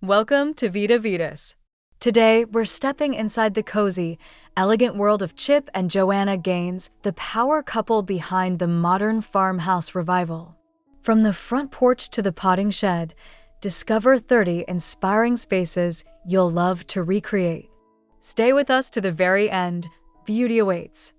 Welcome to Vita Vetus. Today, we're stepping inside the cozy, elegant world of Chip and Joanna Gaines, the power couple behind the modern farmhouse revival. From the front porch to the potting shed, discover 30 inspiring spaces you'll love to recreate. Stay with us to the very end. Beauty awaits.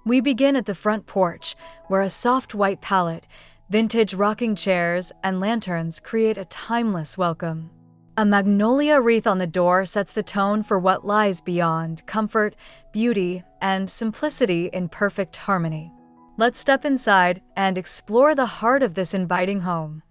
We begin at the front porch, where a soft white palette, vintage rocking chairs, and lanterns create a timeless welcome. A magnolia wreath on the door sets the tone for what lies beyond: comfort, beauty, and simplicity in perfect harmony. Let's step inside and explore the heart of this inviting home.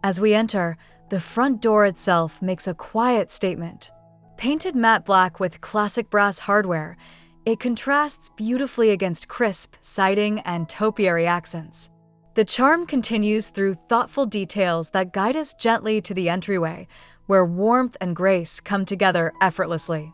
As we enter, the front door itself makes a quiet statement. Painted matte black with classic brass hardware, it contrasts beautifully against crisp siding and topiary accents. The charm continues through thoughtful details that guide us gently to the entryway, where warmth and grace come together effortlessly.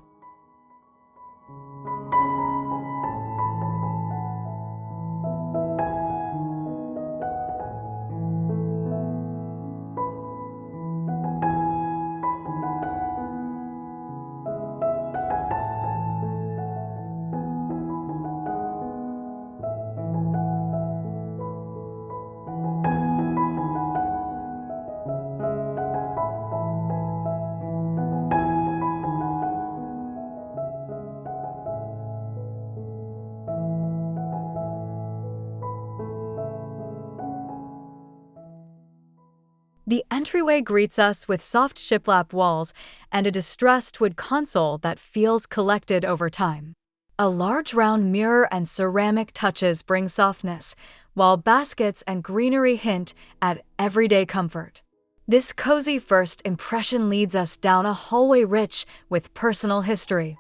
The entryway greets us with soft shiplap walls and a distressed wood console that feels collected over time. A large round mirror and ceramic touches bring softness, while baskets and greenery hint at everyday comfort. This cozy first impression leads us down a hallway rich with personal history.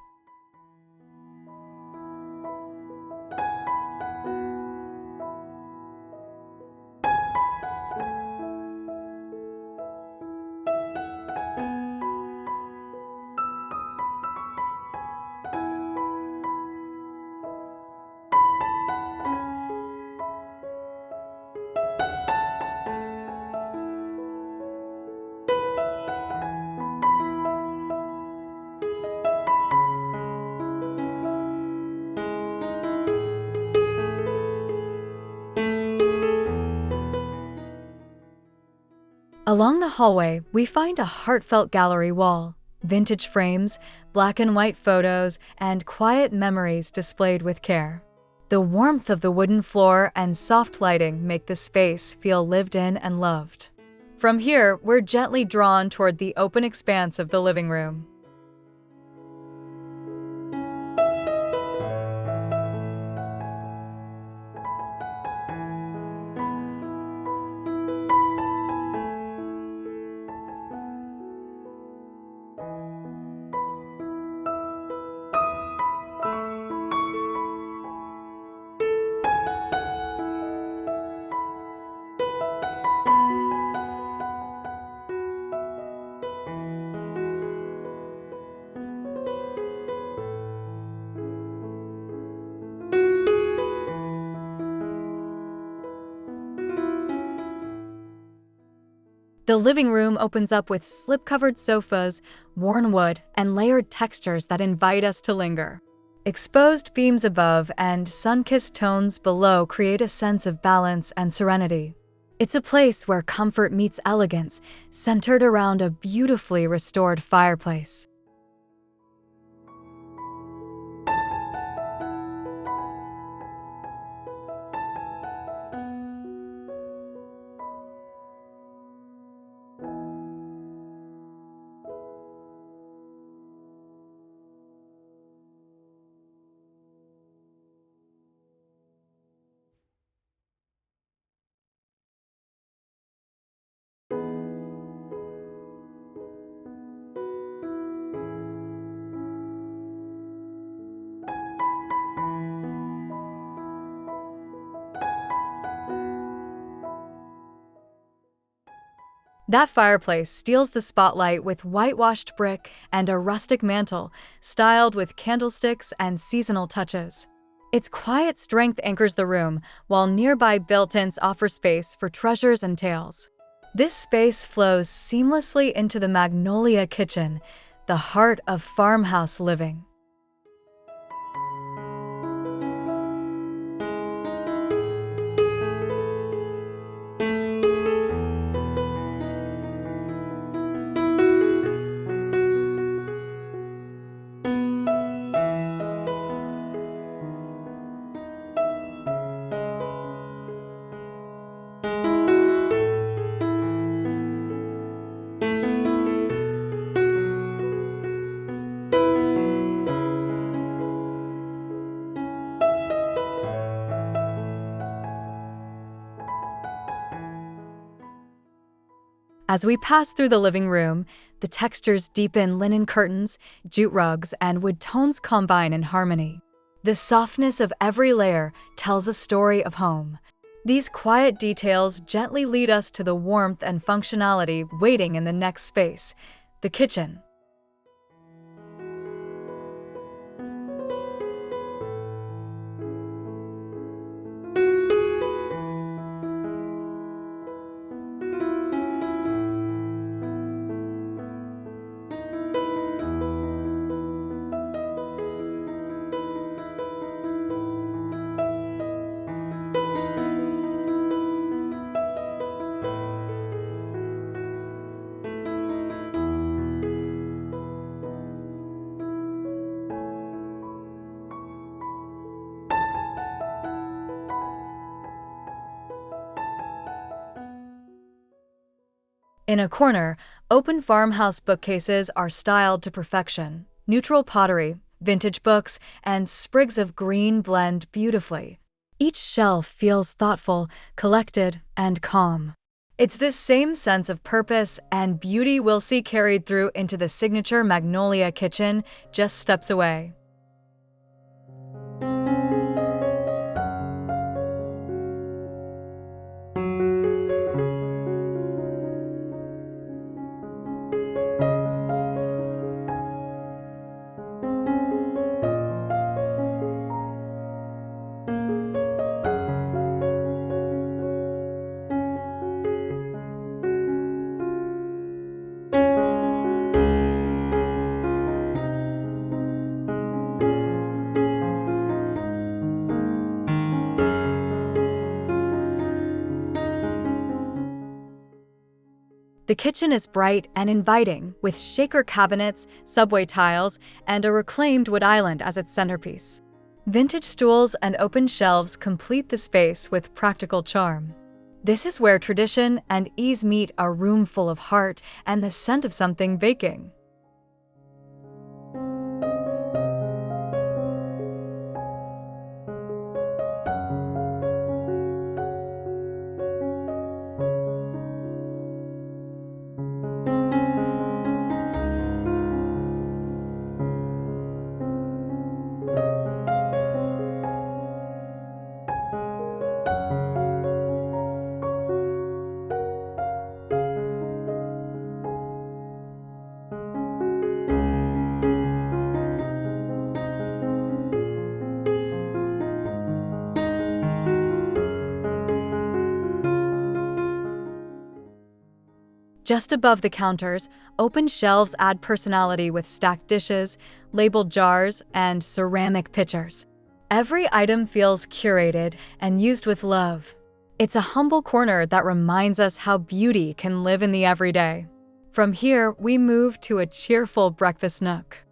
Along the hallway, we find a heartfelt gallery wall, vintage frames, black and white photos, and quiet memories displayed with care. The warmth of the wooden floor and soft lighting make the space feel lived in and loved. From here, we're gently drawn toward the open expanse of the living room. The living room opens up with slip-covered sofas, worn wood, and layered textures that invite us to linger. Exposed beams above and sun-kissed tones below create a sense of balance and serenity. It's a place where comfort meets elegance, centered around a beautifully restored fireplace. That fireplace steals the spotlight with whitewashed brick and a rustic mantel, styled with candlesticks and seasonal touches. Its quiet strength anchors the room, while nearby built-ins offer space for treasures and tales. This space flows seamlessly into the Magnolia kitchen, the heart of farmhouse living. As we pass through the living room, the textures deepen: linen curtains, jute rugs, and wood tones combine in harmony. The softness of every layer tells a story of home. These quiet details gently lead us to the warmth and functionality waiting in the next space, the kitchen. In a corner, open farmhouse bookcases are styled to perfection. Neutral pottery, vintage books, and sprigs of green blend beautifully. Each shelf feels thoughtful, collected, and calm. It's this same sense of purpose and beauty we'll see carried through into the signature Magnolia kitchen just steps away. The kitchen is bright and inviting, with shaker cabinets, subway tiles, and a reclaimed wood island as its centerpiece. Vintage stools and open shelves complete the space with practical charm. This is where tradition and ease meet: a room full of heart and the scent of something baking. Just above the counters, open shelves add personality with stacked dishes, labeled jars, and ceramic pitchers. Every item feels curated and used with love. It's a humble corner that reminds us how beauty can live in the everyday. From here, we move to a cheerful breakfast nook.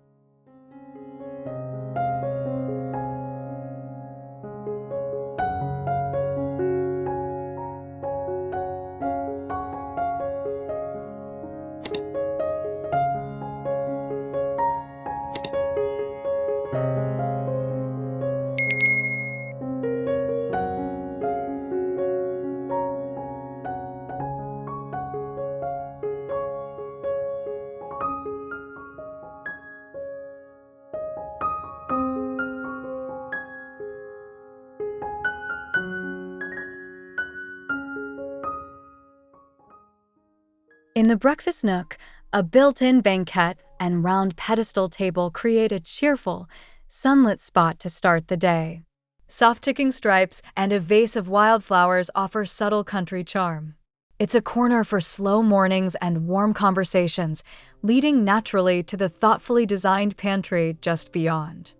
In the breakfast nook, a built-in banquette and round pedestal table create a cheerful, sunlit spot to start the day. Soft ticking stripes and a vase of wildflowers offer subtle country charm. It's a corner for slow mornings and warm conversations, leading naturally to the thoughtfully designed pantry just beyond.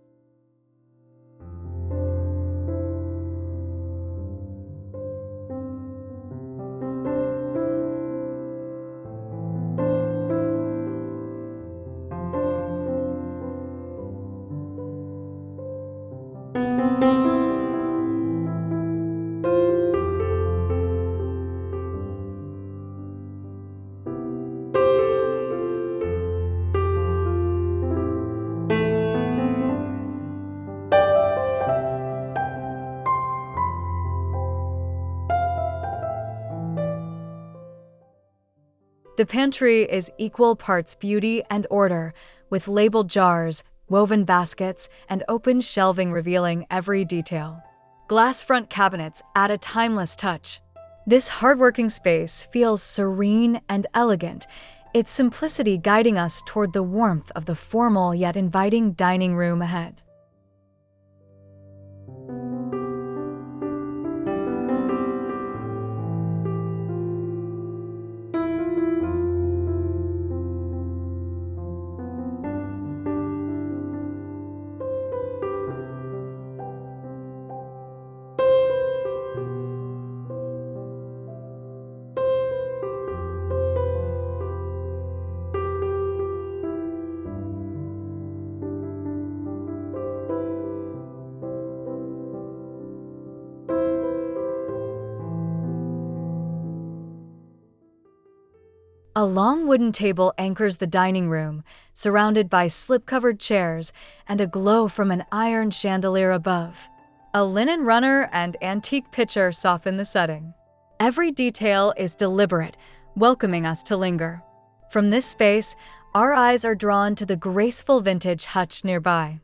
The pantry is equal parts beauty and order, with labeled jars, woven baskets, and open shelving revealing every detail. Glass front cabinets add a timeless touch. This hardworking space feels serene and elegant, its simplicity guiding us toward the warmth of the formal yet inviting dining room ahead. A long wooden table anchors the dining room, surrounded by slip-covered chairs and a glow from an iron chandelier above. A linen runner and antique pitcher soften the setting. Every detail is deliberate, welcoming us to linger. From this space, our eyes are drawn to the graceful vintage hutch nearby.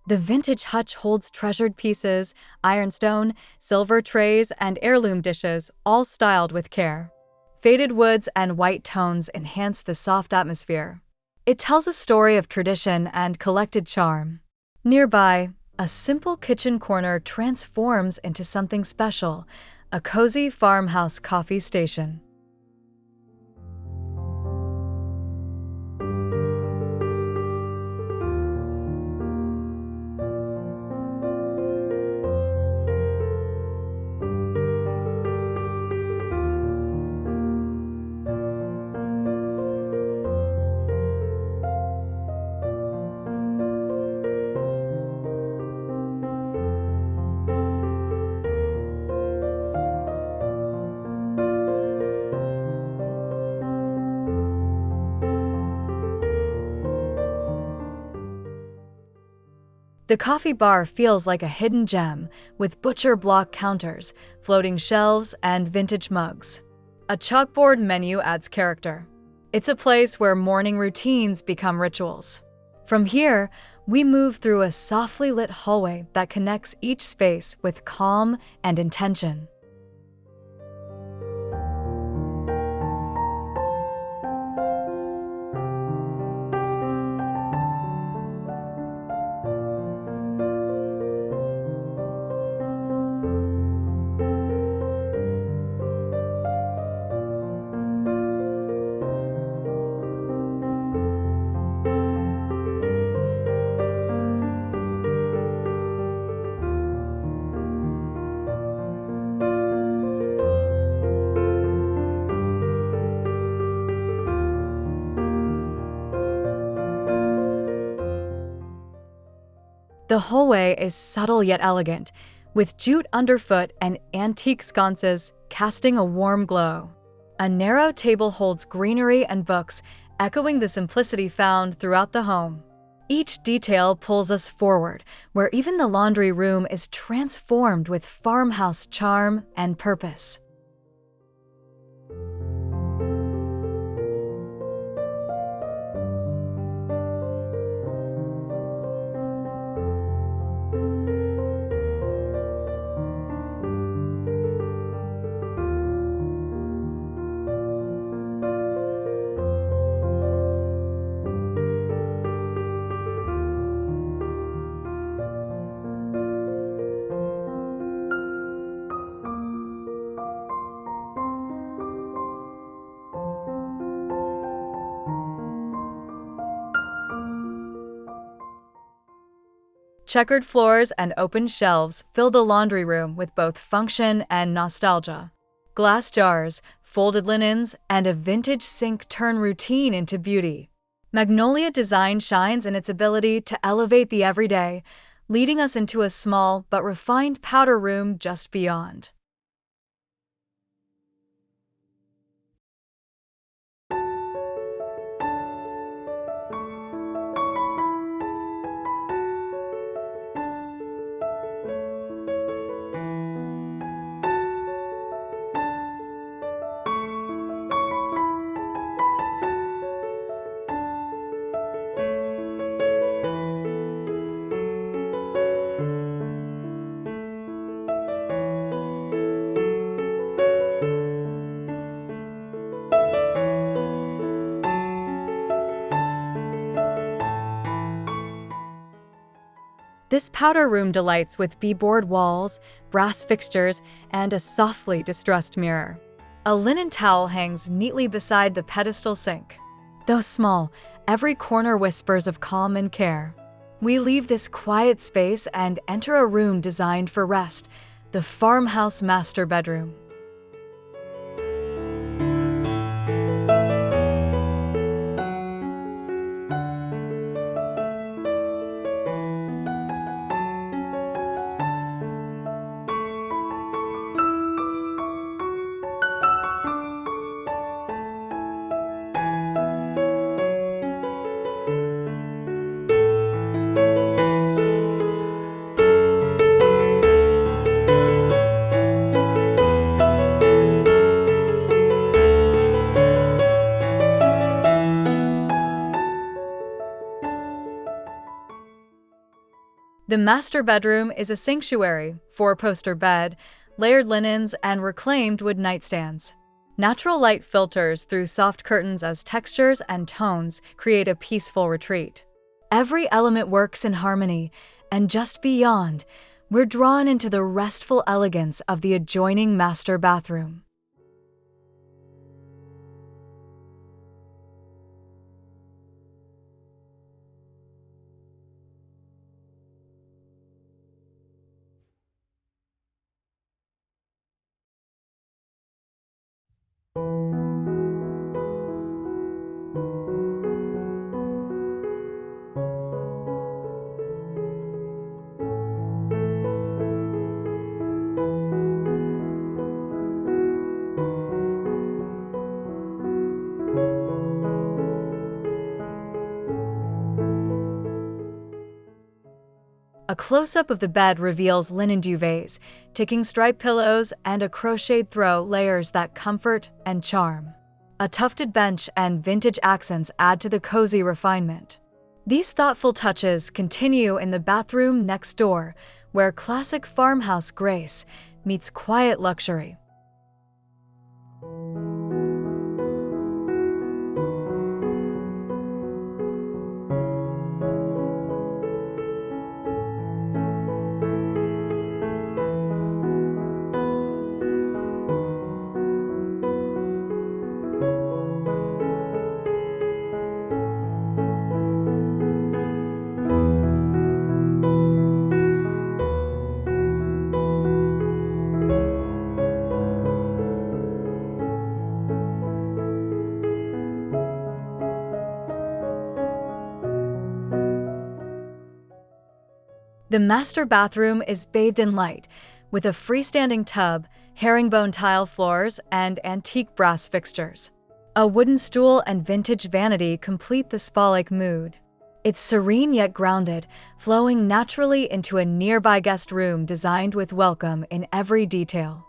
The vintage hutch holds treasured pieces, ironstone, silver trays, and heirloom dishes, all styled with care. Faded woods and white tones enhance the soft atmosphere. It tells a story of tradition and collected charm. Nearby, a simple kitchen corner transforms into something special, a cozy farmhouse coffee station. The coffee bar feels like a hidden gem, with butcher block counters, floating shelves, and vintage mugs. A chalkboard menu adds character. It's a place where morning routines become rituals. From here, we move through a softly lit hallway that connects each space with calm and intention. The hallway is subtle yet elegant, with jute underfoot and antique sconces casting a warm glow. A narrow table holds greenery and books, echoing the simplicity found throughout the home. Each detail pulls us forward, where even the laundry room is transformed with farmhouse charm and purpose. Checkered floors and open shelves fill the laundry room with both function and nostalgia. Glass jars, folded linens, and a vintage sink turn routine into beauty. Magnolia design shines in its ability to elevate the everyday, leading us into a small but refined powder room just beyond. This powder room delights with beadboard walls, brass fixtures, and a softly distressed mirror. A linen towel hangs neatly beside the pedestal sink. Though small, every corner whispers of calm and care. We leave this quiet space and enter a room designed for rest, the farmhouse master bedroom. The master bedroom is a sanctuary, four-poster bed, layered linens, and reclaimed wood nightstands. Natural light filters through soft curtains as textures and tones create a peaceful retreat. Every element works in harmony, and just beyond, we're drawn into the restful elegance of the adjoining master bathroom. A close-up of the bed reveals linen duvets, ticking striped pillows, and a crocheted throw layers that comfort and charm. A tufted bench and vintage accents add to the cozy refinement. These thoughtful touches continue in the bathroom next door, where classic farmhouse grace meets quiet luxury. The master bathroom is bathed in light, with a freestanding tub, herringbone tile floors, and antique brass fixtures. A wooden stool and vintage vanity complete the spa-like mood. It's serene yet grounded, flowing naturally into a nearby guest room designed with welcome in every detail.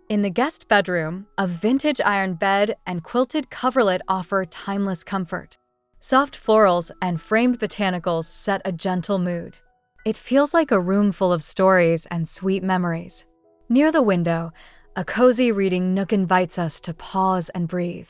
In the guest bedroom, a vintage iron bed and quilted coverlet offer timeless comfort. Soft florals and framed botanicals set a gentle mood. It feels like a room full of stories and sweet memories. Near the window, a cozy reading nook invites us to pause and breathe.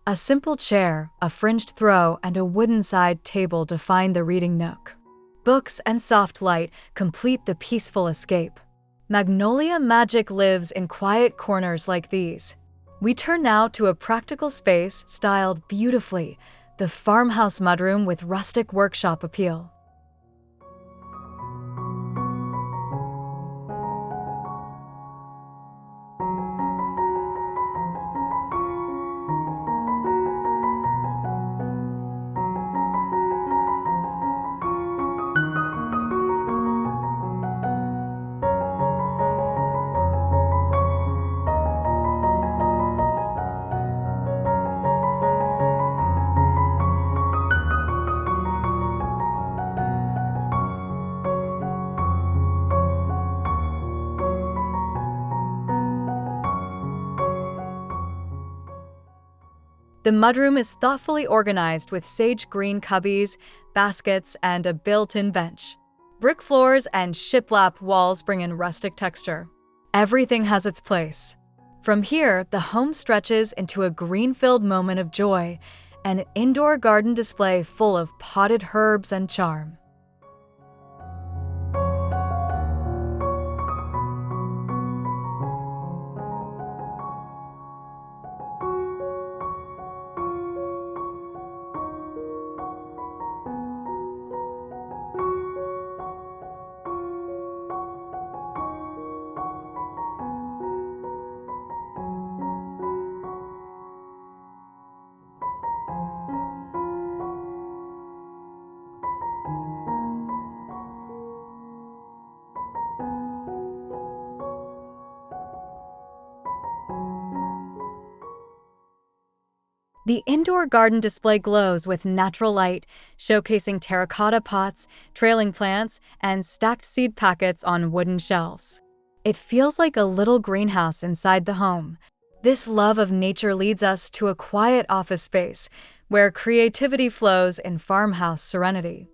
A simple chair, a fringed throw, and a wooden side table define the reading nook. Books and soft light complete the peaceful escape. Magnolia magic lives in quiet corners like these. We turn now to a practical space styled beautifully, the farmhouse mudroom with rustic workshop appeal. The mudroom is thoughtfully organized with sage green cubbies, baskets, and a built-in bench. Brick floors and shiplap walls bring in rustic texture. Everything has its place. From here, the home stretches into a green-filled moment of joy, an indoor garden display full of potted herbs and charm. The indoor garden display glows with natural light, showcasing terracotta pots, trailing plants, and stacked seed packets on wooden shelves. It feels like a little greenhouse inside the home. This love of nature leads us to a quiet office space where creativity flows in farmhouse serenity.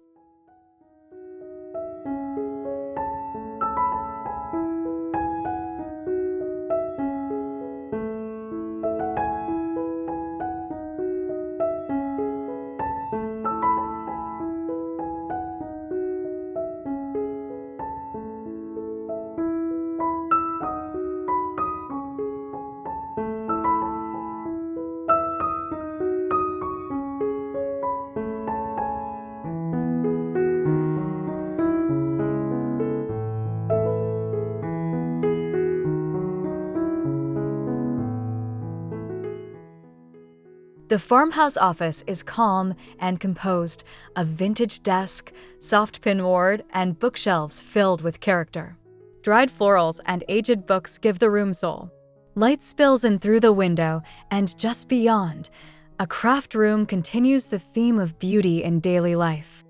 The farmhouse office is calm and composed, a vintage desk, soft pinboard, and bookshelves filled with character. Dried florals and aged books give the room soul. Light spills in through the window, and just beyond, a craft room continues the theme of beauty in daily life.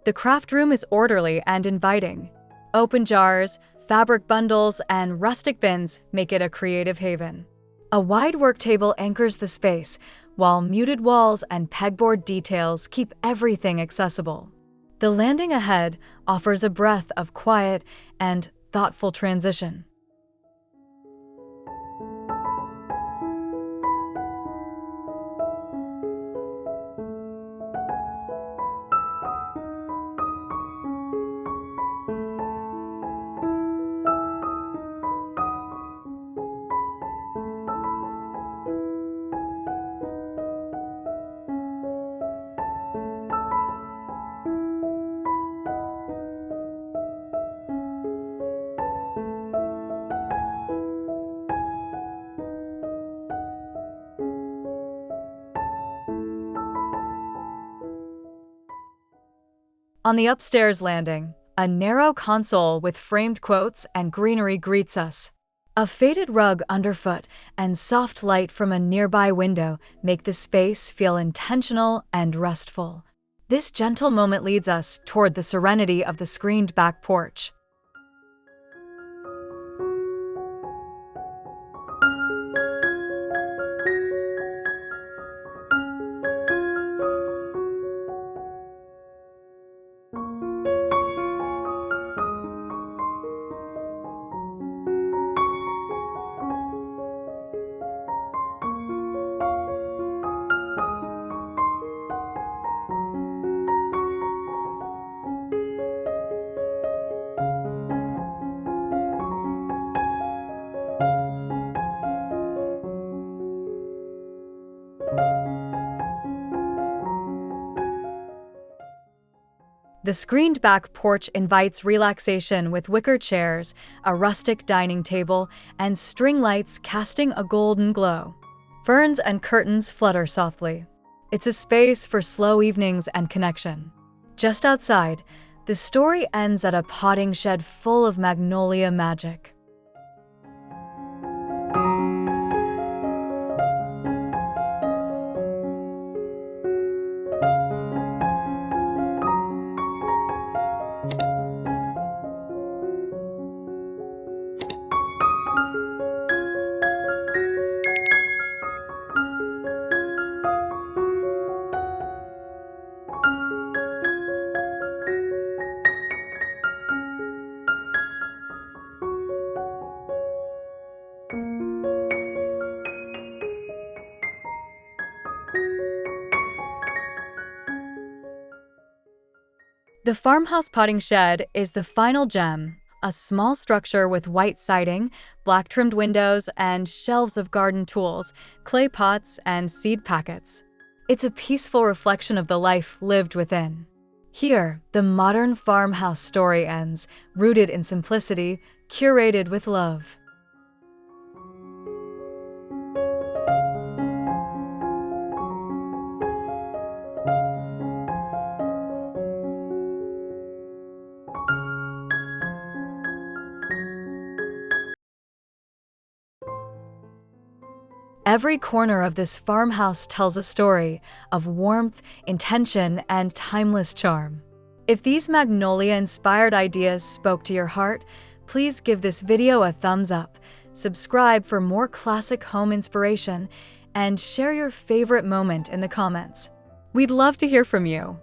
The craft room is orderly and inviting. Open jars, fabric bundles, and rustic bins make it a creative haven. A wide work table anchors the space, while muted walls and pegboard details keep everything accessible. The landing ahead offers a breath of quiet and thoughtful transition. On the upstairs landing, a narrow console with framed quotes and greenery greets us. A faded rug underfoot and soft light from a nearby window make the space feel intentional and restful. This gentle moment leads us toward the serenity of the screened back porch. The screened back porch invites relaxation with wicker chairs, a rustic dining table, and string lights casting a golden glow. Ferns and curtains flutter softly. It's a space for slow evenings and connection. Just outside, the story ends at a potting shed full of magnolia magic. The farmhouse potting shed is the final gem, a small structure with white siding, black-trimmed windows, and shelves of garden tools, clay pots, and seed packets. It's a peaceful reflection of the life lived within. Here, the modern farmhouse story ends, rooted in simplicity, curated with love. Every corner of this farmhouse tells a story of warmth, intention, and timeless charm. If these Magnolia-inspired ideas spoke to your heart, please give this video a thumbs up, subscribe for more classic home inspiration, and share your favorite moment in the comments. We'd love to hear from you.